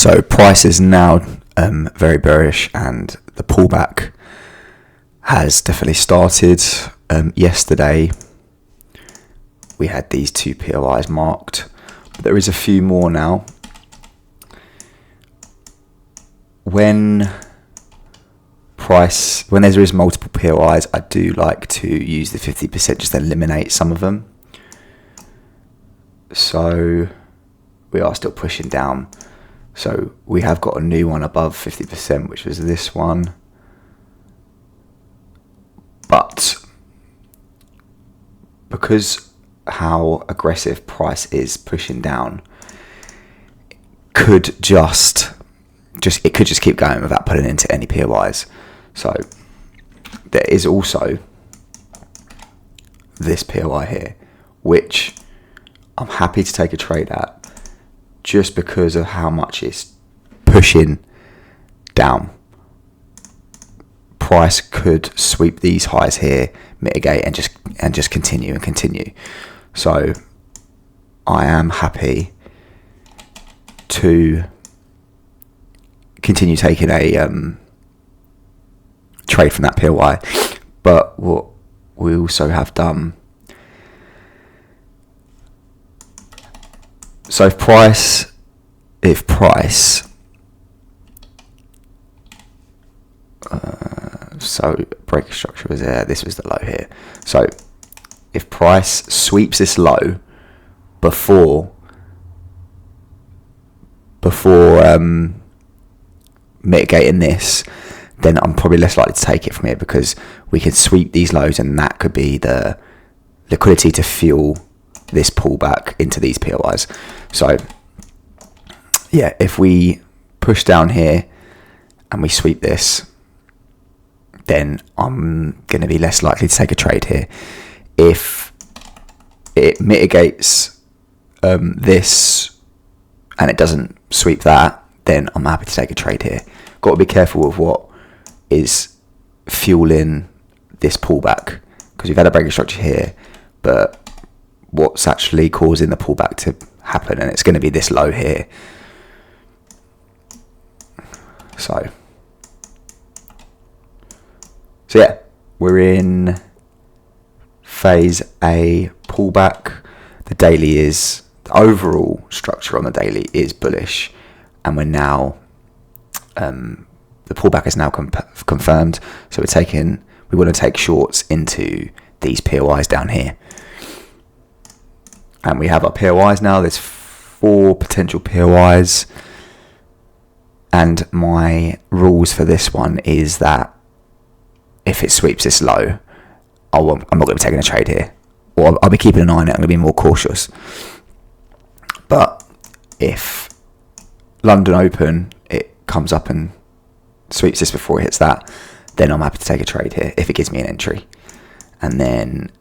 So price is now very bearish, and the pullback has definitely started. Yesterday we had these two POIs marked, but there is a few more now. When there is multiple POIs, I do like to use the 50%, just eliminate some of them. So we are still pushing down. So we have got a new one above 50%, which was this one. But because how aggressive price is pushing down, it could just keep going without putting into any POIs. So there is also this POI here, which I'm happy to take a trade at, just because of how much it's pushing down. Price could sweep these highs here, mitigate, and just continue. So I am happy to continue taking a trade from that POI. But what we also have done, so if price so breaker structure was there, this was the low here. So if price sweeps this low before mitigating this, then I'm probably less likely to take it from here, because we could sweep these lows, and that could be the liquidity to fuel this pullback into these POIs. So yeah, if we push down here and we sweep this, then I'm going to be less likely to take a trade here. If it mitigates this and it doesn't sweep that, then I'm happy to take a trade here. Got to be careful of what is fueling this pullback, because we've had a breaking structure here, but what's actually causing the pullback to happen, and it's going to be this low here. So yeah, we're in phase A pullback. The overall structure on the daily is bullish, and we're now the pullback is now confirmed. So we want to take shorts into these POIs down here, and we have our POIs now. There's 4 potential POIs, and my rules for this one is that if it sweeps this low, I'm not going to be taking a trade here, or I'll be keeping an eye on it. I'm going to be more cautious. But if London Open, it comes up and sweeps this before it hits that, then I'm happy to take a trade here if it gives me an entry. And then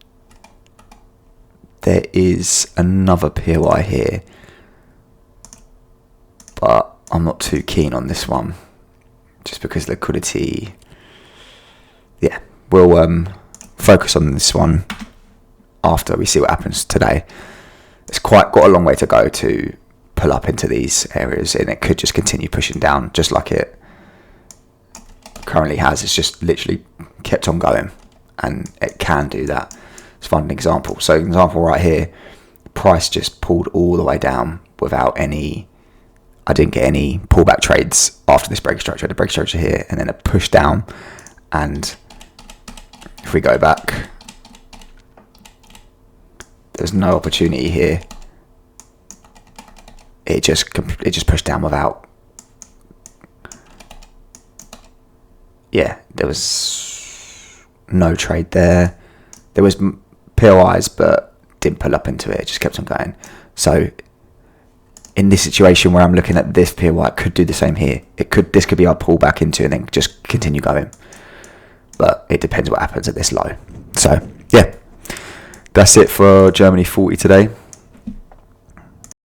there is another POI here, but I'm not too keen on this one, just because liquidity. Yeah, we'll focus on this one after we see what happens today. It's got a long way to go to pull up into these areas, and it could just continue pushing down just like it currently has. It's just literally kept on going, and it can do that. Let's find an example. So an example right here, price just pulled all the way down without I didn't get any pullback trades after this break structure. I had a break structure here, and then a push down, and if we go back, there's no opportunity here. It just pushed down without. Yeah, there was no trade there. There was POIs, but didn't pull up into it. It just kept on going. So in this situation where I'm looking at this POI, it could do the same here. This could be our pullback into, and then just continue going. But it depends what happens at this low. So yeah, that's it for Germany 40 today.